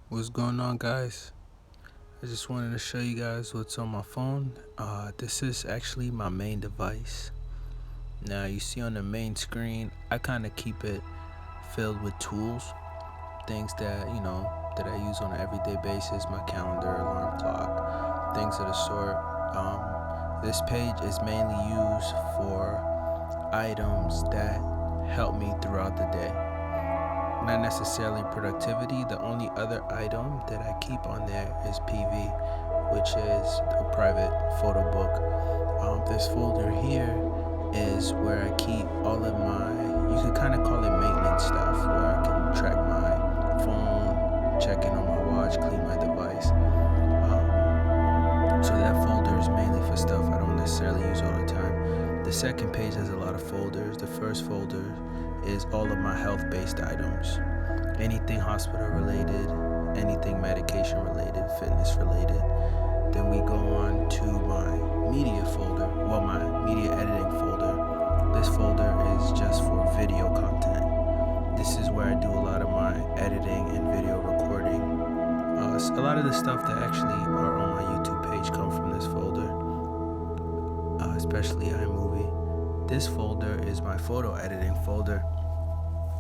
What's going on, guys? I just wanted to show you guys what's on my phone. This is actually my main device. Now, you see on the main screen, I kind of keep it filled with tools, things that I use on an everyday basis, my calendar, alarm clock, things of the sort. This page is mainly used for items that help me throughout the day. Not necessarily productivity. The only other item that I keep on there is PV, which is a private photo book. This folder here is where I keep all of my, you could kind of call it maintenance stuff, where I can track my phone, check in on my watch, clean my device. So that folder is mainly for stuff I don't necessarily use all the time. The second page has a lot of folders. The first folder is all of my health-based items. Anything hospital related, anything medication related, fitness related. Then we go on to my media folder, my media editing folder. This folder is just for video content. This is where I do a lot of my editing and video recording. A lot of the stuff that actually are on my YouTube page come from this folder, especially iMovie. This folder is my photo editing folder.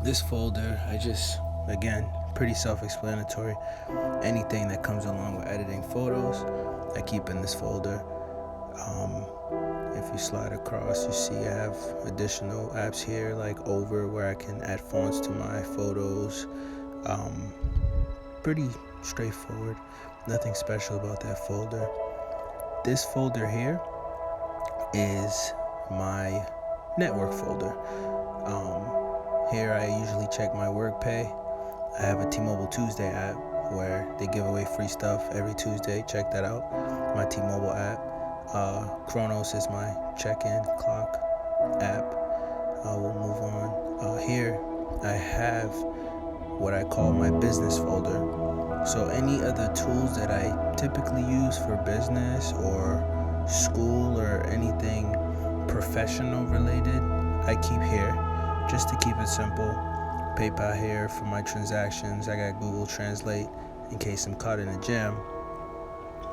This folder, again, pretty self-explanatory. Anything that comes along with editing photos, I keep in this folder. If you slide across, you see I have additional apps here like Over, where I can add fonts to my photos. Pretty straightforward, nothing special about that folder. This folder here is my network folder. Here I usually check my work pay. I have a T-Mobile Tuesday app where they give away free stuff every Tuesday. Check that out. My T-Mobile app. Chronos is my check-in clock app. We'll move on. Here I have what I call my business folder. So any other tools that I typically use for business or school or anything professional related, I keep here just to keep it simple. PayPal here for my transactions. I got Google Translate in case I'm caught in a jam.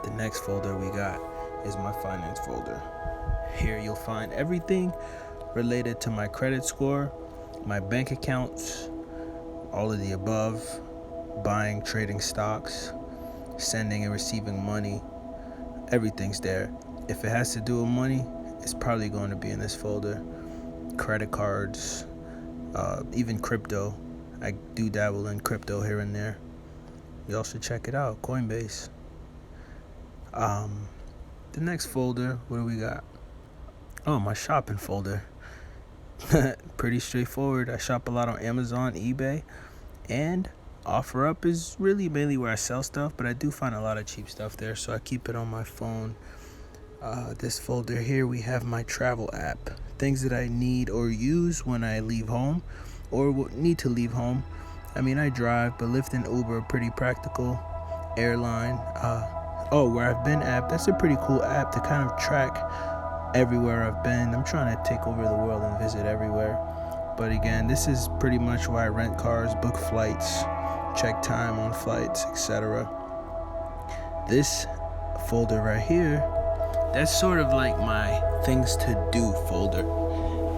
The next folder we got is my finance folder. Here you'll find everything related to my credit score, my bank accounts, all of the above, buying, trading stocks, sending and receiving money. Everything's there. If it has to do with money, it's probably going to be in this folder. Credit cards, even crypto. I do dabble in crypto here and there. Y'all should check it out, Coinbase. The next folder, what do we got? Oh, my shopping folder. Pretty straightforward. I shop a lot on Amazon, eBay, and OfferUp is really mainly where I sell stuff, but I do find a lot of cheap stuff there, so I keep it on my phone. This folder here, we have my travel app. Things that I need or use when I leave home or need to leave home. I mean, I drive, but Lyft and Uber are pretty practical. Airline. Where I've been app. That's a pretty cool app to kind of track everywhere I've been. I'm trying to take over the world and visit everywhere. But again, this is pretty much where I rent cars, book flights, check time on flights, etc. This folder right here, that's sort of like my things to do folder.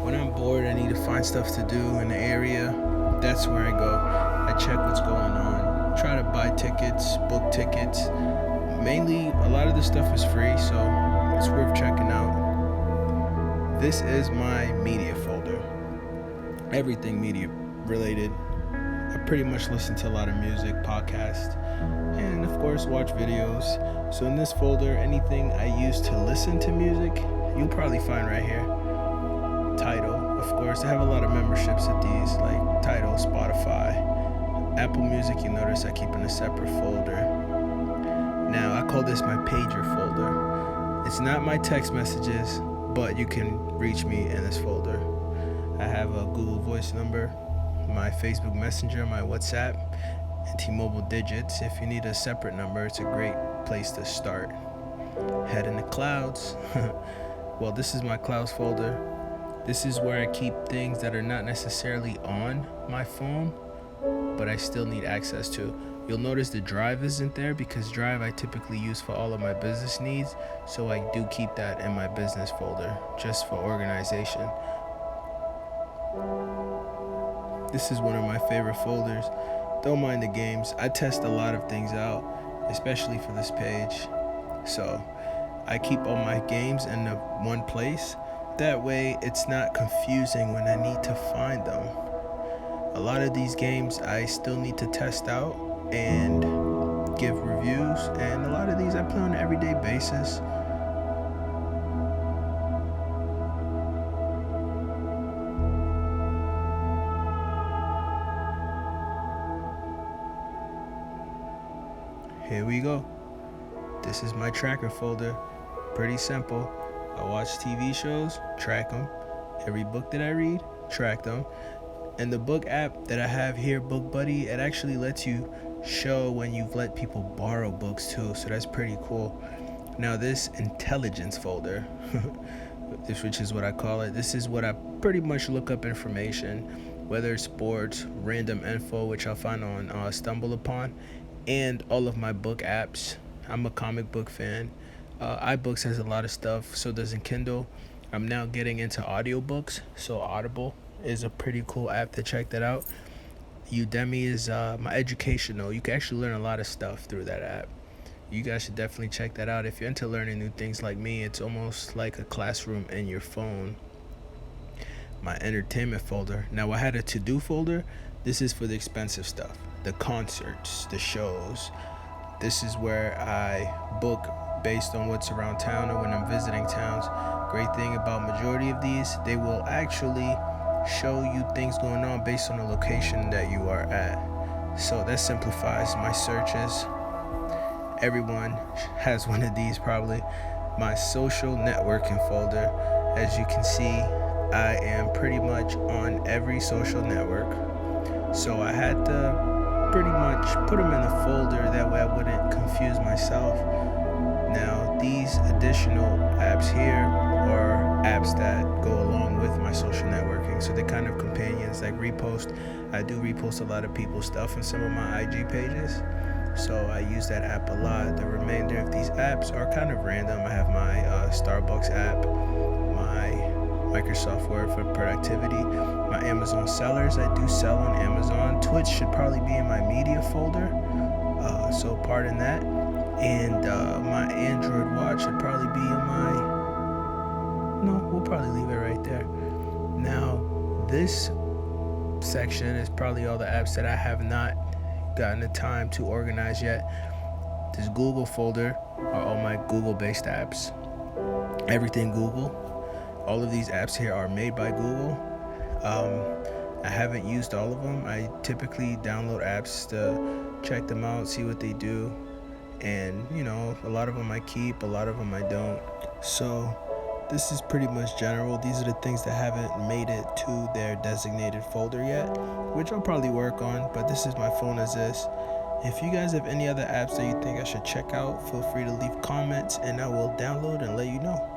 When I'm bored, I need to find stuff to do in the area. That's where I go. I check what's going on, try to buy tickets, book tickets. Mainly, a lot of this stuff is free, so it's worth checking out. This is my media folder. Everything media related. I pretty much listen to a lot of music, podcasts, and of course watch videos. So in this folder, anything I use to listen to music, you'll probably find right here. Tidal, of course. I have a lot of memberships at these, like Tidal, Spotify, Apple Music. You notice I keep in a separate folder. Now I call this my pager folder. It's not my text messages, but you can reach me in this folder. I have a Google Voice number, my Facebook Messenger, my WhatsApp, and T-Mobile digits. If you need a separate number, it's a great place to start. Head in the clouds. Well, this is my clouds folder. This is where I keep things that are not necessarily on my phone, but I still need access to. You'll notice the Drive isn't there because Drive I typically use for all of my business needs, so I do keep that in my business folder just for organization. This is one of my favorite folders. Don't mind the games. I test a lot of things out, especially for this page. So I keep all my games in the one place. That way it's not confusing when I need to find them. A lot of these games I still need to test out and give reviews, and a lot of these I play on an everyday basis. Here we go. This is my tracker folder. Pretty simple. I watch TV shows, track them. Every book that I read, track them. And the book app that I have here, Book Buddy, it actually lets you show when you've let people borrow books too, so that's pretty cool. Now this intelligence folder, which is what I call it, this is what I pretty much look up information, whether it's sports, random info, which I'll find on StumbleUpon, and all of my book apps. I'm a comic book fan. iBooks has a lot of stuff, so does Kindle. I'm now getting into audiobooks, so Audible is a pretty cool app to check that out. Udemy is my educational. You can actually learn a lot of stuff through that app. You guys should definitely check that out. If you're into learning new things like me, it's almost like a classroom in your phone. My entertainment folder. Now I had a to-do folder. This is for the expensive stuff, the concerts, the shows. This is where I book based on what's around town or when I'm visiting towns. Great thing about majority of these, they will actually show you things going on based on the location that you are at. So that simplifies my searches. Everyone has one of these probably. My social networking folder. As you can see, I am pretty much on every social network. So I had to pretty much put them in a folder, that way I wouldn't confuse myself. Now these additional apps here are apps that go along with my social networking, so they're kind of companions, like repost. I do repost a lot of people's stuff in some of my IG pages, so I use that app a lot. The remainder of these apps are kind of random. I have my Starbucks app, my Microsoft Word for productivity, my Amazon sellers. I do sell on Amazon. Twitch should probably be in my media folder, so pardon that. And my Android watch should probably be in my... No, we'll probably leave it right there. Now, this section is probably all the apps that I have not gotten the time to organize yet. This Google folder are all my Google-based apps. Everything Google. All of these apps here are made by Google. I haven't used all of them. I typically download apps to check them out, see what they do. And, you know, a lot of them I keep, a lot of them I don't. So this is pretty much general. These are the things that haven't made it to their designated folder yet, which I'll probably work on, but this is my phone as is. If you guys have any other apps that you think I should check out, feel free to leave comments and I will download and let you know.